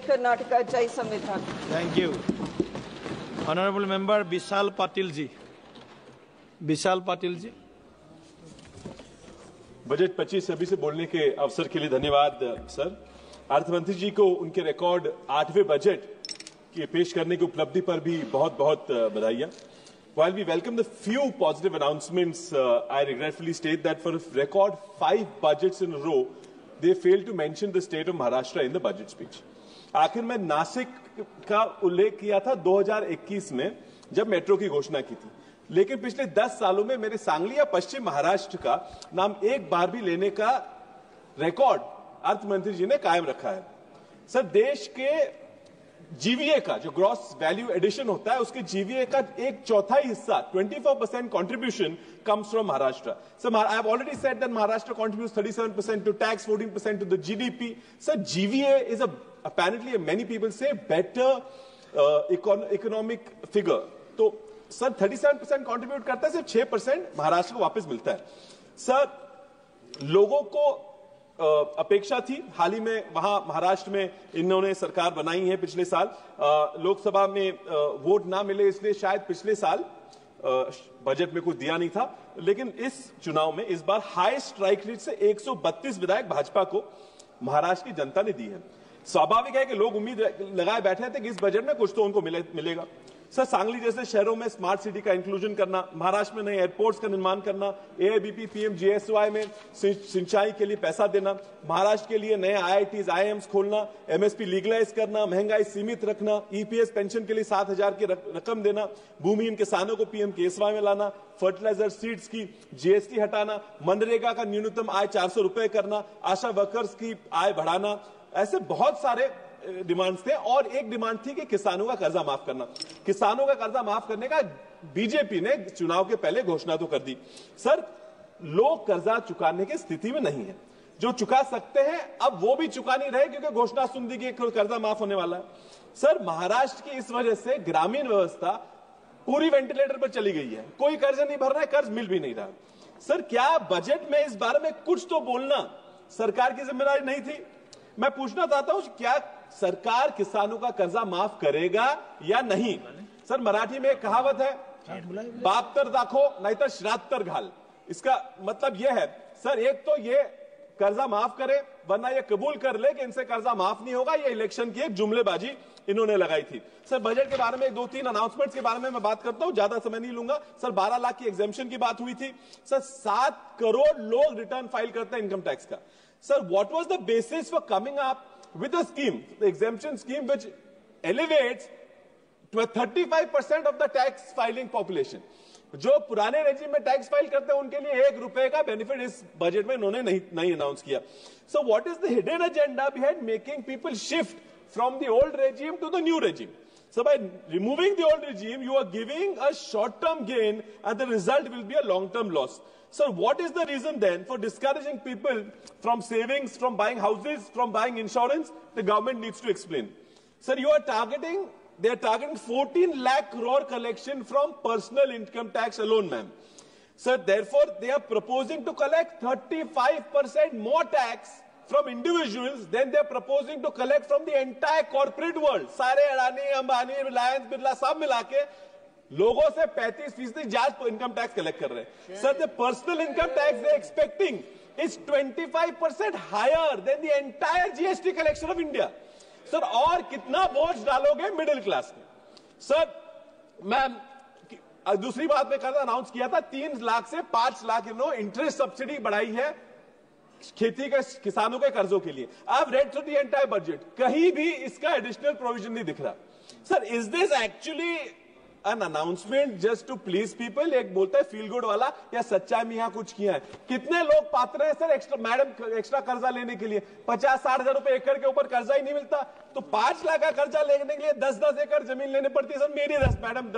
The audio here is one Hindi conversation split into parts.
कर्नाटका। जय संविधान। Thank you. Honourable member Vishal Patil ji. Vishal Patil ji. Budget 25-26 से बोलने के अवसर के लिए धन्यवाद सर। अर्थमंत्री जी को उनके रिकॉर्ड 8वें बजट के पेश करने की उपलब्धि पर भी बहुत बहुत बधाइयां। While we welcome the few positive announcements, I regretfully state that for a record 5 budgets in a row, they failed to mention the state of Maharashtra in the budget speech. आखिर में नासिक का उल्लेख किया था 2021 में जब मेट्रो की घोषणा की थी, लेकिन पिछले 10 सालों में मेरे सांगली या पश्चिम महाराष्ट्र का नाम एक बार भी लेने का रिकॉर्ड अर्थमंत्री जी ने कायम रखा है। सर, देश के जीवीए का जो ग्रॉस वैल्यू एडिशन होता है, उसके जीवीए का 1/4 हिस्सा 24% contribution comes from Maharashtra. So I have already said that Maharashtra contributes 37% to tax, 14% to the GDP. So GVA is apparently many people say better economic figure. तो सर 37% contribute करता है, सिर्फ 6% महाराष्ट्र को वापस मिलता है। सर, लोगों को अपेक्षा थी, हाल ही में वहां महाराष्ट्र में इन्होंने सरकार बनाई है पिछले साल, लोकसभा में वोट ना मिले इसलिए शायद पिछले साल बजट में कुछ दिया नहीं था, लेकिन इस चुनाव में इस बार हाई स्ट्राइक रेट से 132 विधायक भाजपा को महाराष्ट्र की जनता ने दी है। स्वाभाविक है कि लोग उम्मीद लगाए बैठे थे कि इस बजट में कुछ तो उनको मिलेगा। सर, सांगली जैसे शहरों में स्मार्ट सिटी का इंक्लूजन करना, महाराष्ट्र में नए एयरपोर्ट्स का निर्माण करना, एआईबीपी पीएमजीएसवाई में सिंचाई के लिए पैसा देना, महाराष्ट्र के लिए नए आईआईटीज आईआईएम्स खोलना, एमएसपी लीगलाइज करना, महंगाई सीमित रखना, ईपीएस पेंशन के लिए 7,000 की रकम देना, भूमिहीन किसानों को पीएमकेएसवाई में लाना, फर्टिलाइजर सीड्स की जीएसटी हटाना, मनरेगा का न्यूनतम आय 400 रुपए करना, आशा वर्कर्स की आय बढ़ाना, ऐसे बहुत सारे डिमांड्स थे। और एक डिमांड थी कि किसानों का कर्जा माफ करना। किसानों का कर्जा माफ करने का बीजेपी ने चुनाव के पहले घोषणा तो कर दी। सर, लोग कर्जा चुकाने की स्थिति में नहीं है, जो चुका सकते हैं अब वो भी चुका नहीं रहे क्योंकि घोषणा सुन दी कि कर्जा माफ होने वाला है। सर, महाराष्ट्र की इस वजह से ग्रामीण व्यवस्था पूरी वेंटिलेटर पर चली गई है, कोई कर्ज नहीं भर रहा है, कर्ज मिल भी नहीं रहा। सर, क्या बजट में इस बारे में कुछ तो बोलना सरकार की जिम्मेदारी नहीं थी? मैं पूछना चाहता हूं, क्या सरकार किसानों का कर्जा माफ करेगा या नहीं? सर, मराठी में एक कहावत है, बाप तर दाखो नहीं तो श्राद्ध तर घाल। इसका मतलब यह है सर, एक तो ये कर्जा माफ करे, वरना ये कबूल कर ले कि इनसे कर्जा माफ नहीं होगा। ये इलेक्शन की एक जुमलेबाजी इन्होंने लगाई थी। सर, बजट के बारे में 2-3 अनाउंसमेंट्स के बारे में मैं बात करता हूं, ज्यादा समय नहीं लूंगा। सर, 12 लाख की एग्जेम्पशन की बात हुई थी। सर, 7 करोड़ लोग रिटर्न फाइल करते हैं इनकम टैक्स का। Sir, what was the basis for coming up with a scheme, the exemption scheme, which elevates to 35% of the tax filing population? जो पुराने रेजिम में टैक्स फाइल करते हैं उनके लिए 1 रुपए का बेनिफिट इस बजट में इन्होंने नहीं अनाउंस किया। So, what is the hidden agenda behind making people shift from the old regime to the new regime? So, by removing the old regime, you are giving a short-term gain, and the result will be a long-term loss. Sir, what is the reason then for discouraging people from savings, from buying houses, from buying insurance? The government needs to explain. Sir, they are targeting 14 lakh crore collection from personal income tax alone, ma'am. Sir, therefore, they are proposing to collect 35% more tax from individuals than they are proposing to collect from the entire corporate world. सारे अडानी, अंबानी, रिलायंस, बिरला सब मिला के लोगों से 35% ज्यादा इनकम टैक्स कलेक्ट कर रहे हैं। Sir, the personal income tax they expecting is 25% higher than the entire GST collection of India. Sir, और कितना बोझ डालोगे मिडिल क्लास में? सर, मैं दूसरी बात में कल अनाउंस किया था, 3 लाख से 5 लाख इंटरेस्ट सब्सिडी बढ़ाई है खेती के किसानों के कर्जों के लिए। I have read through the entire budget, कहीं भी इसका एडिशनल प्रोविजन नहीं दिख रहा। Sir, is this actually an announcement just to please people? एक बोलता है फील गुड वाला, या सच्चाई में यहाँ कुछ किया है? कितने लोग पात्र हैं सर एक्स्ट्रा कर्जा लेने के लिए? 50-60 हजार रुपए एकड़ के ऊपर कर्जा ही नहीं मिलता, तो 5 लाख का कर्जा लेने के लिए 10-10 एकड़ जमीन लेनी पड़ती है। सर, मेरी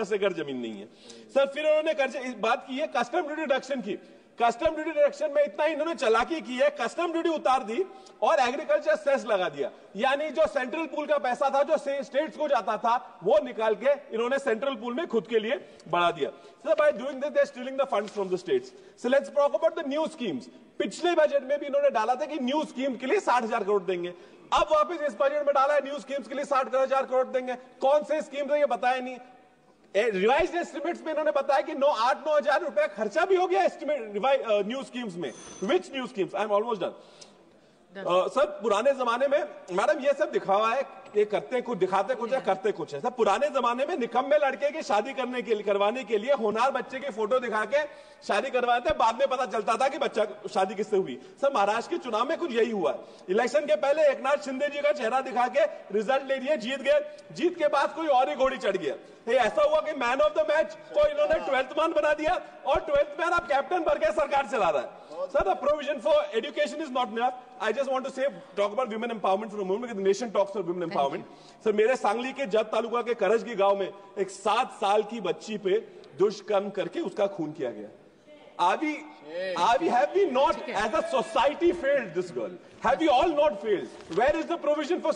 10 एकड़ जमीन नहीं है। सर, फिर उन्होंने कर्जे बात की है कस्टम ड्यूटी रिडक्शन की। कस्टम ड्यूटी डिडक्शन में इतना इन्होंने चालाकी की है, कस्टम ड्यूटी उतार दी और एग्रीकल्चर सेस लगा दिया। यानी जो सेंट्रल पूल का पैसा था जो स्टेट्स को जाता था वो निकाल के इन्होंने सेंट्रल पूल में खुद के लिए बढ़ा दिया। So by doing this, they are stealing the funds from the states. So let's talk about the new schemes. पिछले बजट में भी इन्होंने डाला था कि न्यू स्कीम के लिए 60,000 करोड़ देंगे। अब वापस इस बजट में डाला है न्यू स्कीम्स के लिए 60,000 करोड़ देंगे। कौन से स्कीम थे ये बताया नहीं। रिवाइज्ड एस्टिमेट्स में इन्होंने बताया कि 8-9 हजार रुपए खर्चा भी हो गया एस्टिमेट न्यू स्कीम्स में। Which new schemes? I am almost done. Sir पुराने जमाने में मैडम ये सब दिखावा है, ये करते कुछ दिखाते कुछ है करते कुछ है। सर पुराने जमाने में निकम्मे लड़के की शादी करवाने के लिए होनहार बच्चे की फोटो दिखा के शादी करवाते, बाद में पता चलता था कि बच्चा शादी किससे हुई। सर महाराष्ट्र के चुनाव में कुछ यही हुआ। इलेक्शन के पहले एकनाथ शिंदे जी का चेहरा दिखा के रिजल्ट ले लिए, जीत गए, जीत के बाद कोई और ही घोड़ी चढ़ गया। ये ऐसा हुआ कि मैन ऑफ द मैच को इन्होंने 12th मैन बना दिया और 12th मैन अब कैप्टन बन के सरकार चला रहा है। Sir, the provision for education is not enough. I just want to talk about women empowerment for a moment, because the nation talks for women empowerment. Sir, मेरे सांगली के जत तालुका के करजगी गांव में एक 7 साल की बच्ची पे दुष्कर्म करके उसका खून किया गया। Have we not, as a society, failed this girl? Have we all not failed? Where is the provision for